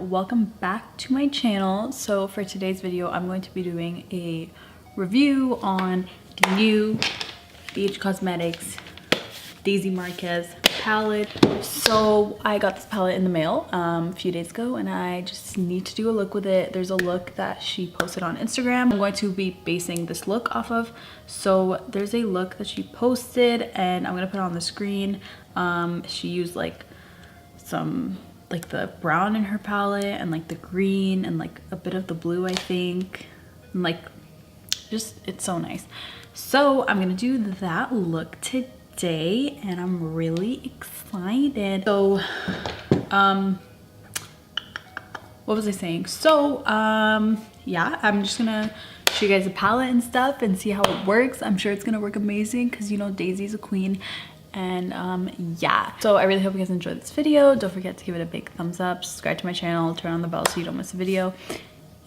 welcome back to my channel. So for today's video, I'm going to be doing a review on the new BH Cosmetics Daisy Marquez palette. So I got this palette in the mail a few days ago and I just need to do a look with it. There's a look that she posted on Instagram I'm going to be basing this look off of. So there's a look that she posted and I'm gonna put it on the screen. She used like some like the brown in her palette and like the green and like a bit of the blue, I think, and like just it's so nice. So I'm gonna do that look today and I'm really excited. So what was I saying? So yeah, I'm just gonna show you guys the palette and stuff and see how it works. I'm sure it's gonna work amazing because you know Daisy's a queen. And yeah, so I really hope you guys enjoyed this video. Don't forget to give it a big thumbs up, subscribe to my channel, turn on the bell so you don't miss a video,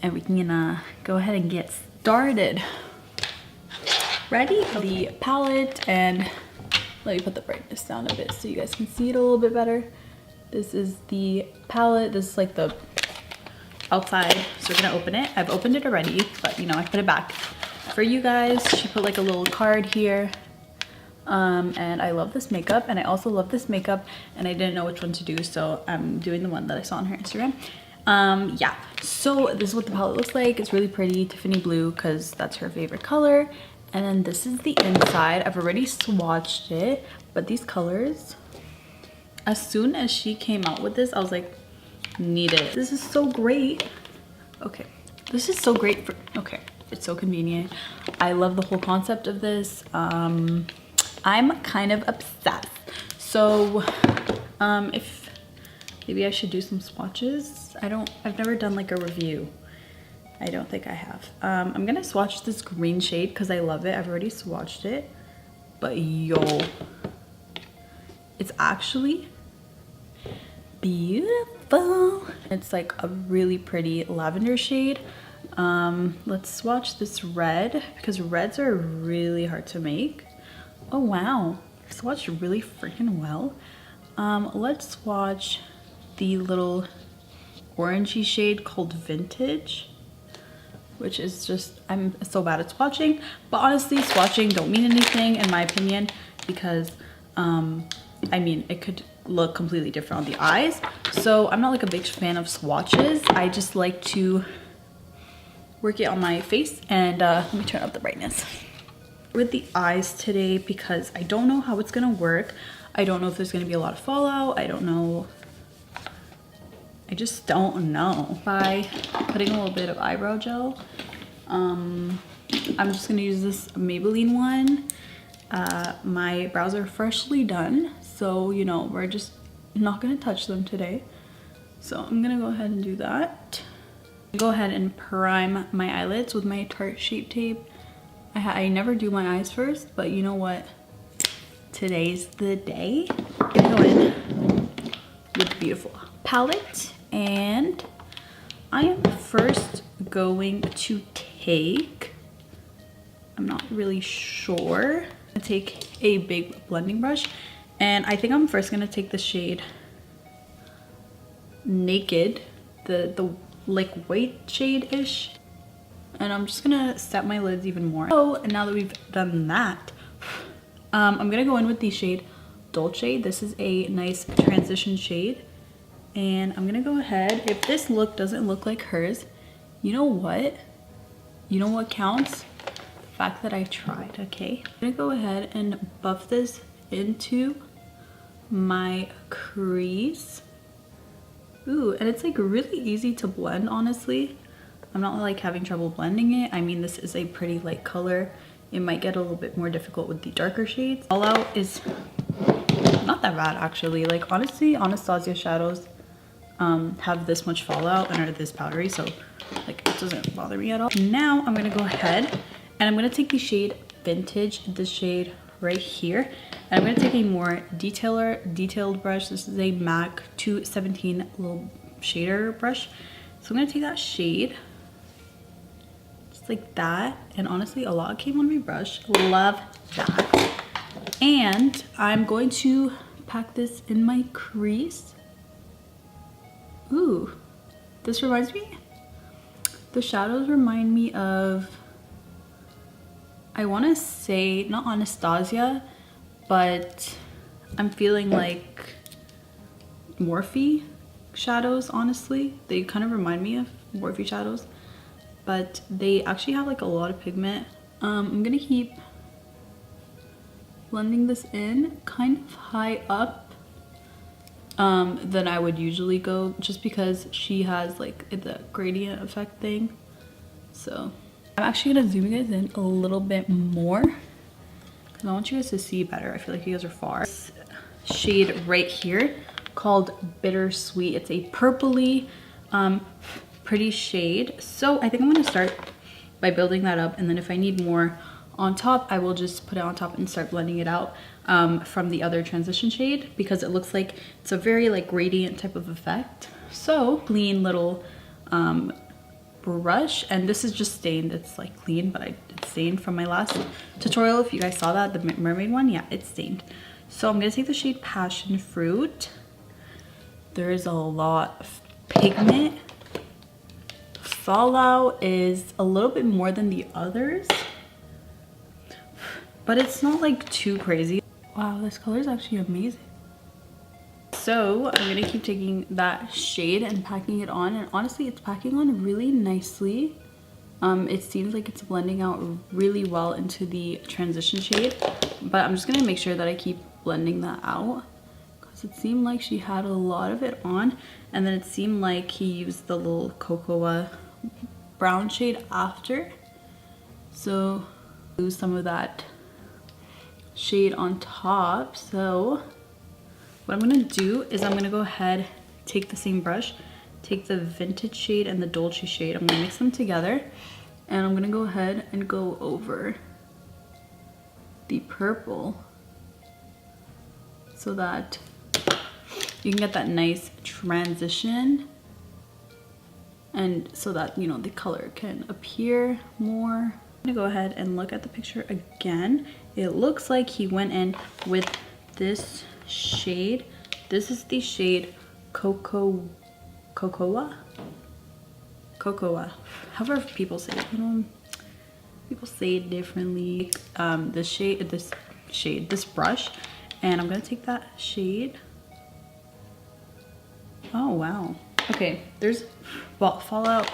and we can go ahead and get started. Ready? The palette, and let me put the brightness down a bit so you guys can see it a little bit better. This is the palette. This is like the outside, so we're gonna open it. I've opened it already, but you know, I put it back for you guys. She put like a little card here. And I love this makeup, and I also love this makeup, and I didn't know which one to do, so I'm doing the one that I saw on her Instagram. Yeah, so this is what the palette looks like. It's really pretty, Tiffany blue, because that's her favorite color. And then this is the inside. I've already swatched it, but these colors, as soon as she came out with this, I was like, need it. This is so great. Okay, this is so great for, okay, it's so convenient. I love the whole concept of this. I'm kind of obsessed. So if maybe I should do some swatches. I've never done like a review. I don't think I have. I'm gonna swatch this green shade because I love it. I've already swatched it, but yo, it's actually beautiful. It's like a really pretty lavender shade. Let's swatch this red because reds are really hard to make. Oh wow, swatched really freaking well. Let's swatch the little orangey shade called Vintage, which is just, I'm so bad at swatching, but honestly swatching don't mean anything in my opinion because I mean it could look completely different on the eyes. So I'm not like a big fan of swatches. I just like to work it on my face. And let me turn up the brightness with the eyes today because I don't know how it's gonna work. I don't know if there's gonna be a lot of fallout. I don't know. I just don't know. By putting a little bit of eyebrow gel, I'm just gonna use this Maybelline one. My brows are freshly done, so you know we're just not gonna touch them today. So I'm gonna go ahead and do that. Go ahead and prime my eyelids with my Tarte Shape Tape. I never do my eyes first, but you know what? Today's the day. I'm gonna go in with the beautiful palette, and I am first going to take, I'm not really sure, I'm gonna take a big blending brush, and I think I'm first gonna take the shade Naked, the like white shade-ish. And I'm just gonna set my lids even more. Oh, and now that we've done that, I'm gonna go in with the shade Dolce. This is a nice transition shade. And I'm gonna go ahead, if this look doesn't look like hers, you know what? You know what counts? The fact that I tried, okay? I'm gonna go ahead and buff this into my crease. Ooh, and it's like really easy to blend, honestly. I'm not like having trouble blending it. I mean, this is a pretty light color. It might get a little bit more difficult with the darker shades. Fallout is not that bad actually. Like honestly, Anastasia shadows have this much fallout and are this powdery, so like it doesn't bother me at all. Now I'm gonna go ahead and I'm gonna take the shade Vintage, this shade right here, and I'm gonna take a more detailed brush. This is a MAC 217 little shader brush. So I'm gonna take that shade, just like that, and honestly a lot came on my brush. Love that. And I'm going to pack this in my crease. Ooh, This reminds me, the shadows remind me of, I want to say, not Anastasia, but I'm feeling like Morphe shadows, honestly. They kind of remind me of Morphe shadows, but they actually have like a lot of pigment. I'm gonna keep blending this in kind of high up than I would usually go, just because she has like the gradient effect thing. So I'm actually gonna zoom you guys in a little bit more because I want you guys to see better. I feel like you guys are far. This shade right here called Bittersweet. It's a purpley pretty shade. So I think I'm gonna start by building that up, and then if I need more on top, I will just put it on top and start blending it out from the other transition shade, because it looks like it's a very like gradient type of effect. So clean little brush, and this is just stained. It's like clean, but it's stained from my last tutorial. If you guys saw that, the mermaid one, yeah, it's stained. So I'm gonna take the shade Passion Fruit. There is a lot of pigment. Fallout is a little bit more than the others, but it's not like too crazy. Wow, this color is actually amazing. So I'm gonna keep taking that shade and packing it on, and honestly it's packing on really nicely. It seems like it's blending out really well into the transition shade, but I'm just gonna make sure that I keep blending that out, because it seemed like she had a lot of it on, and then it seemed like he used the little cocoa brown shade after, so lose some of that shade on top. So what I'm gonna do is I'm gonna go ahead, take the same brush, take the vintage shade and the Dolce shade, I'm gonna mix them together, and I'm gonna go ahead and go over the purple so that you can get that nice transition, and so that, you know, the color can appear more. I'm gonna go ahead and look at the picture again. It looks like he went in with this shade. This is the shade Cocoa, however people say it, you know, people say it differently. This brush, and I'm gonna take that shade. Oh wow. Okay, there's fallout.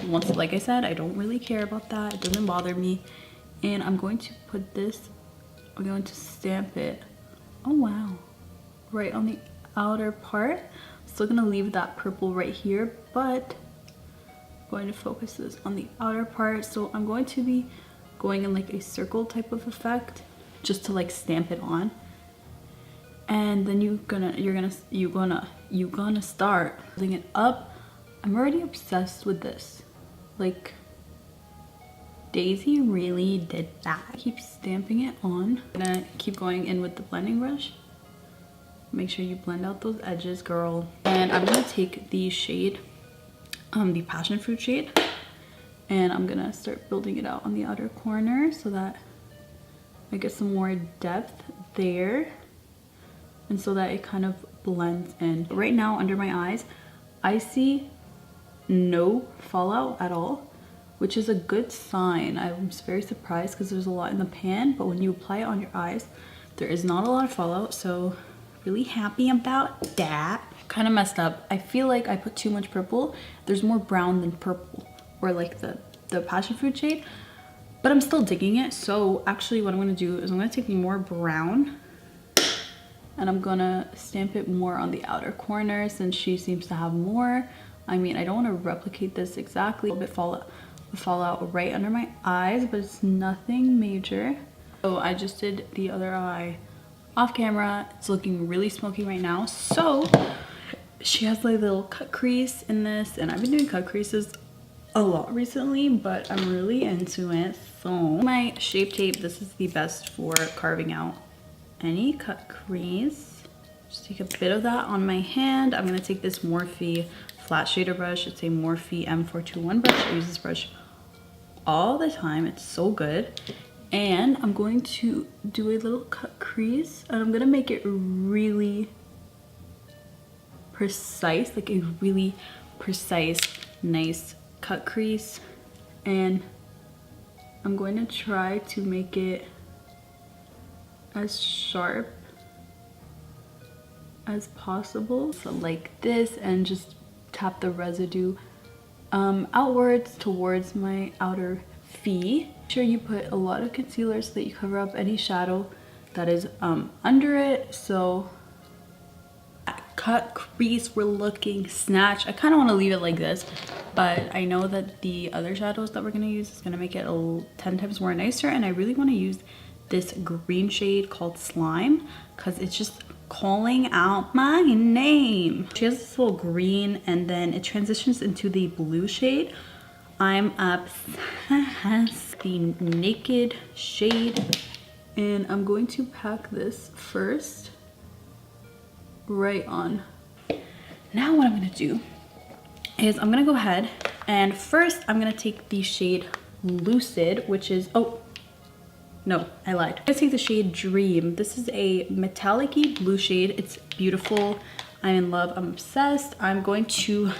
Once, like I said, I don't really care about that. It doesn't bother me. And I'm going to put this, I'm going to stamp it. Oh wow. Right on the outer part. Still gonna leave that purple right here, but I'm going to focus this on the outer part. So I'm going to be going in like a circle type of effect, just to like stamp it on. And then you're gonna start building it up. I'm already obsessed with this. Like, Daisy really did that. Keep stamping it on. I'm gonna keep going in with the blending brush. Make sure you blend out those edges, girl. And I'm gonna take the shade, the Passion Fruit shade, and I'm gonna start building it out on the outer corner so that I get some more depth there, and so that it kind of blends in. Right now under my eyes, I see no fallout at all, which is a good sign. I was very surprised because there's a lot in the pan, but when you apply it on your eyes, there is not a lot of fallout, so really happy about that. Kind of messed up. I feel like I put too much purple. There's more brown than purple, or like the Passion Fruit shade, but I'm still digging it. So actually what I'm gonna do is I'm gonna take more brown, and I'm gonna stamp it more on the outer corner since she seems to have more. I mean, I don't want to replicate this exactly. A little bit fallout right under my eyes, but it's nothing major. So I just did the other eye off camera. It's looking really smoky right now. So she has like a little cut crease in this, and I've been doing cut creases a lot recently, but I'm really into it. So my Shape Tape, this is the best for carving out any cut crease. Just take a bit of that on my hand. I'm gonna take this Morphe flat shader brush. It's a Morphe M421 brush. I use this brush all the time. It's so good. And I'm going to do a little cut crease, and I'm gonna make it really precise, like a really precise, nice cut crease. And I'm going to try to make it as sharp as possible. So like this, and just tap the residue outwards towards my outer V. Make sure you put a lot of concealer so that you cover up any shadow that is under it. So cut crease, we're looking snatch. I kind of want to leave it like this, but I know that the other shadows that we're going to use is going to make it 10 times more nicer, and I really want to use this green shade called Slime because it's just calling out my name. She has this little green, and then it transitions into the blue shade. I'm obsessed. The Naked shade, and I'm going to pack this first right on. Now what I'm gonna do is I'm gonna go ahead and first I'm gonna take the shade Lucid, which is, oh no, I lied. I'm gonna take the shade Dream. This is a metallic-y blue shade. It's beautiful. I'm in love. I'm obsessed. I'm going to,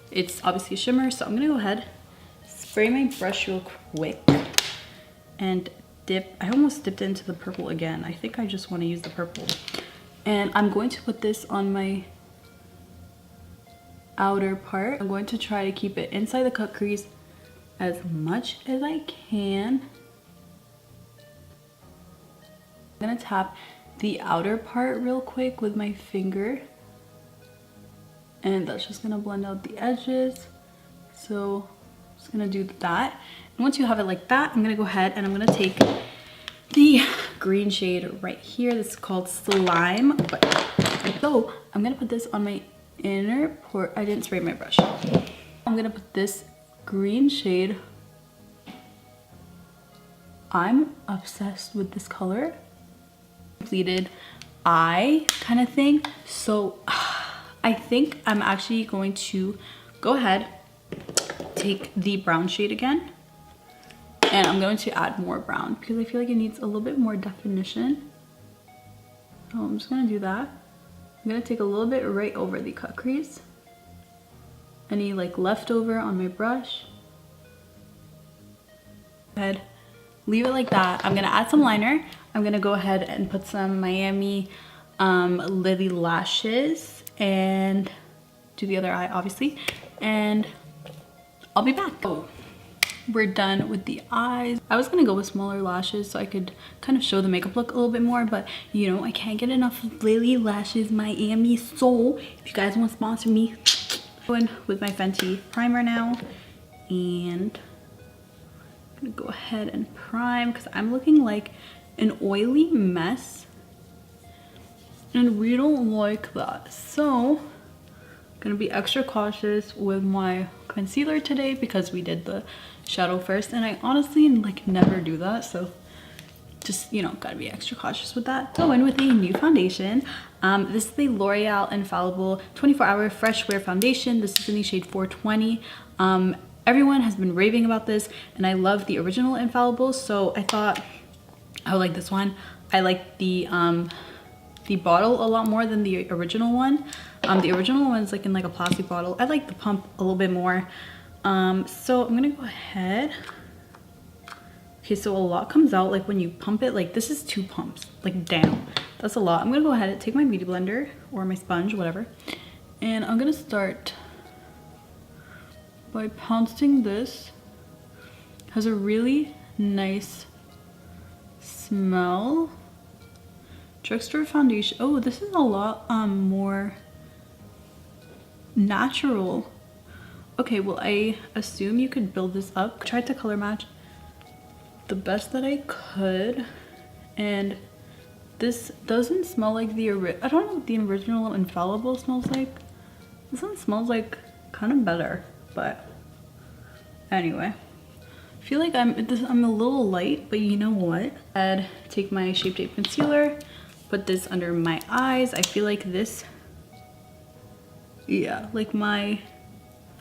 it's obviously a shimmer, so I'm gonna go ahead, spray my brush real quick, and dip. I almost dipped into the purple again. I think I just want to use the purple. And I'm going to put this on my outer part. I'm going to try to keep it inside the cut crease as much as I can. I'm gonna tap the outer part real quick with my finger, and that's just gonna blend out the edges. So I'm just gonna do that. And once you have it like that, I'm gonna go ahead and I'm gonna take the green shade right here. This is called Slime. So I'm gonna put this on my inner port. I didn't spray my brush. I'm gonna put this green shade. I'm obsessed with this color. Completed eye kind of thing. So I think I'm actually going to go ahead, take the brown shade again, and I'm going to add more brown because I feel like it needs a little bit more definition. So I'm just gonna do that. I'm gonna take a little bit right over the cut crease. Any like leftover on my brush. Go ahead, leave it like that. I'm gonna add some liner. I'm gonna go ahead and put some Miami Lily lashes and do the other eye obviously, and I'll be back. Oh, we're done with the eyes. I was gonna go with smaller lashes so I could kind of show the makeup look a little bit more, but you know, I can't get enough of Lily lashes Miami. So if you guys want to sponsor me, going with my Fenty primer now, and I'm gonna go ahead and prime because I'm looking like an oily mess and we don't like that. So I'm gonna be extra cautious with my concealer today because we did the shadow first, and I honestly like never do that, so just, you know, gotta be extra cautious with that. Go in with a new foundation. This is the L'Oreal Infallible 24-Hour Fresh Wear Foundation. This is in the shade 420. Everyone has been raving about this, and I love the original Infallible, so I thought I would like this one. I like the bottle a lot more than the original one. The original one's like in like a plastic bottle. I like the pump a little bit more. So I'm gonna go ahead. Okay, so a lot comes out like when you pump it. Like this is 2 pumps, like damn, that's a lot. I'm gonna go ahead and take my beauty blender or my sponge, whatever, and I'm gonna start by pouncing this. It has a really nice smell. Drugstore foundation. Oh, this is a lot more natural. Okay, well, I assume you could build this up. I tried to color match the best that I could, and this doesn't smell like the I don't know what the original Infallible smells like. This one smells like kind of better, but anyway. I feel like I'm a little light, but you know what? I'd take my Shape Tape concealer, put this under my eyes. I feel like this, yeah, like my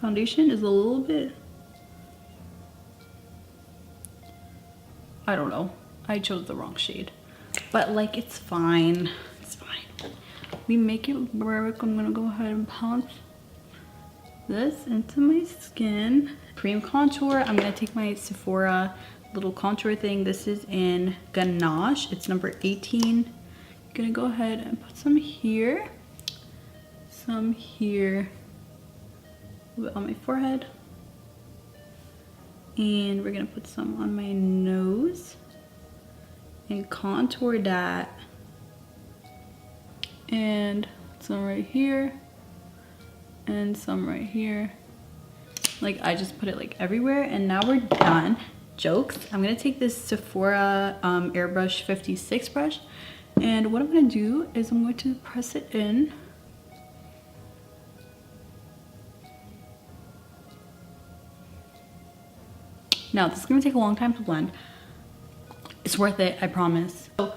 foundation is a little bit, I don't know. I chose the wrong shade, but like it's fine. It's fine. We make it work. I'm gonna go ahead and pounce this into my skin. Cream contour. I'm gonna take my Sephora little contour thing. This is in Ganache. It's number 18. I'm gonna go ahead and put some here, some here, a little bit on my forehead, and we're gonna put some on my nose and contour that, and some right here and some right here. Like, I just put it like everywhere, and now we're done. Jokes. I'm gonna take this Sephora Airbrush 56 brush, and what I'm gonna do is I'm going to press it in. Now, this is gonna take a long time to blend. It's worth it, I promise. So,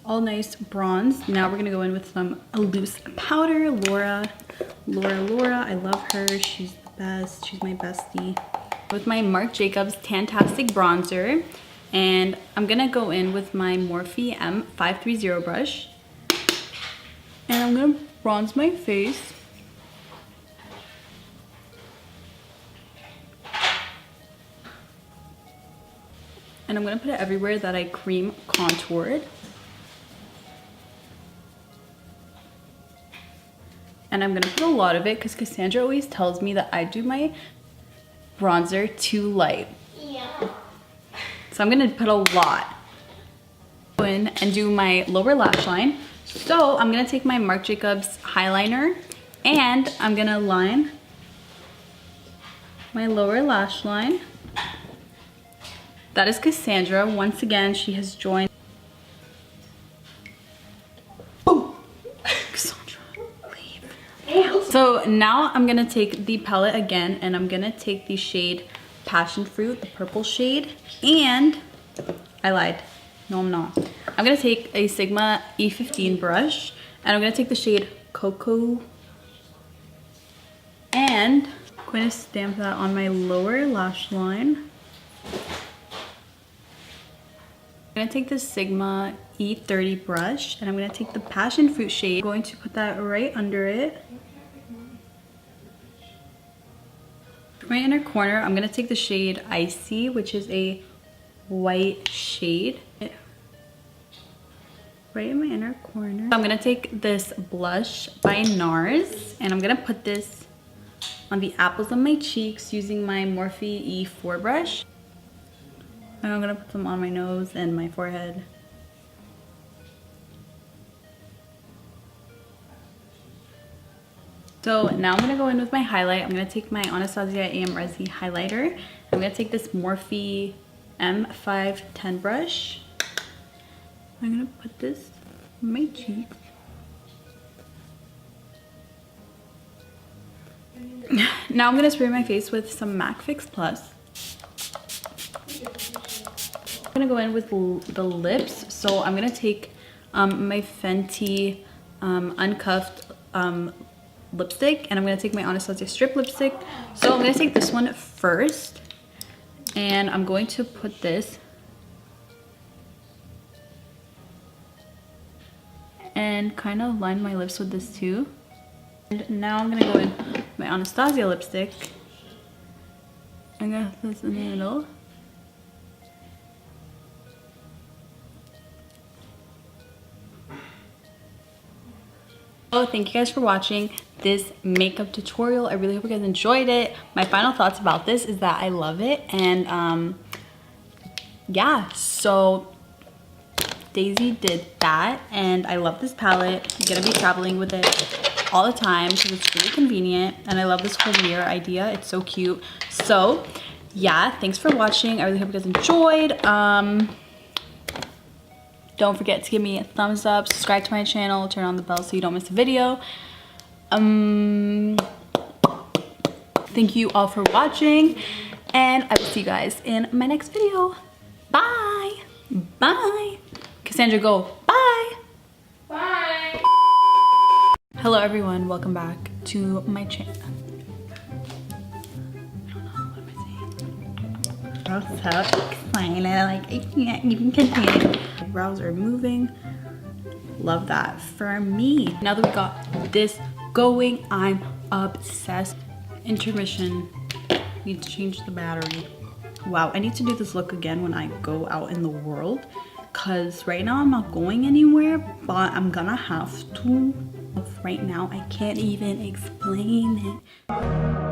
all nice bronze. Now we're gonna go in with some loose powder. Laura, I love her. She's the best, she's my bestie. With my Marc Jacobs Tantastic Bronzer, and I'm gonna go in with my Morphe M530 brush, and I'm gonna bronze my face. And I'm gonna put it everywhere that I cream contoured. And I'm gonna put a lot of it because Cassandra always tells me that I do my bronzer too light. Yeah. So I'm gonna put a lot. Go in and do my lower lash line. So I'm gonna take my Marc Jacobs highliner and I'm gonna line my lower lash line. That is Cassandra. Once again, she has joined. Oh, Cassandra, leave. So now I'm gonna take the palette again, and I'm gonna take the shade Passion Fruit, the purple shade, and I lied. No, I'm not. I'm gonna take a Sigma E15 brush, and I'm gonna take the shade Cocoa, and I'm going to stamp that on my lower lash line. I'm gonna take the Sigma E30 brush, and I'm gonna take the Passion Fruit shade. I'm going to put that right under it. For my inner corner, I'm gonna take the shade Icy, which is a white shade. Right in my inner corner. I'm gonna take this blush by NARS, and I'm gonna put this on the apples of my cheeks using my Morphe E4 brush. And I'm gonna put them on my nose and my forehead. So now I'm gonna go in with my highlight. I'm gonna take my Anastasia AM Resi highlighter. I'm gonna take this Morphe M510 brush. I'm gonna put this on my cheeks. Now I'm gonna spray my face with some MAC Fix Plus. I'm gonna go in with the lips, so I'm gonna take my Fenty uncuffed lipstick, and I'm gonna take my Anastasia strip lipstick. So I'm gonna take this one first, and I'm going to put this and kind of line my lips with this too. And now I'm gonna go in with my Anastasia lipstick. I'm gonna put this in the middle. Oh, thank you guys for watching this makeup tutorial. I really hope you guys enjoyed it. My final thoughts about this is that I love it, and yeah, so Daisy did that, and I love this palette. I'm gonna be traveling with it all the time because it's really convenient, and I love this whole mirror idea. It's so cute. So yeah, thanks for watching. I really hope you guys enjoyed. Don't forget to give me a thumbs up, subscribe to my channel, turn on the bell so you don't miss a video. Thank you all for watching, and I will see you guys in my next video. Bye. Bye. Cassandra, go. Bye. Bye. Hello everyone, welcome back to my channel. I don't know, what am I saying? I'm so excited, like I can't even contain it. My brows are moving. Love that for me. Now that we got this going, I'm Obsessed. Intermission. Need to change the battery. Wow, I need to do this look again when I go out in the world, because right now I'm not going anywhere, but I'm gonna have to. Right now I can't even explain it.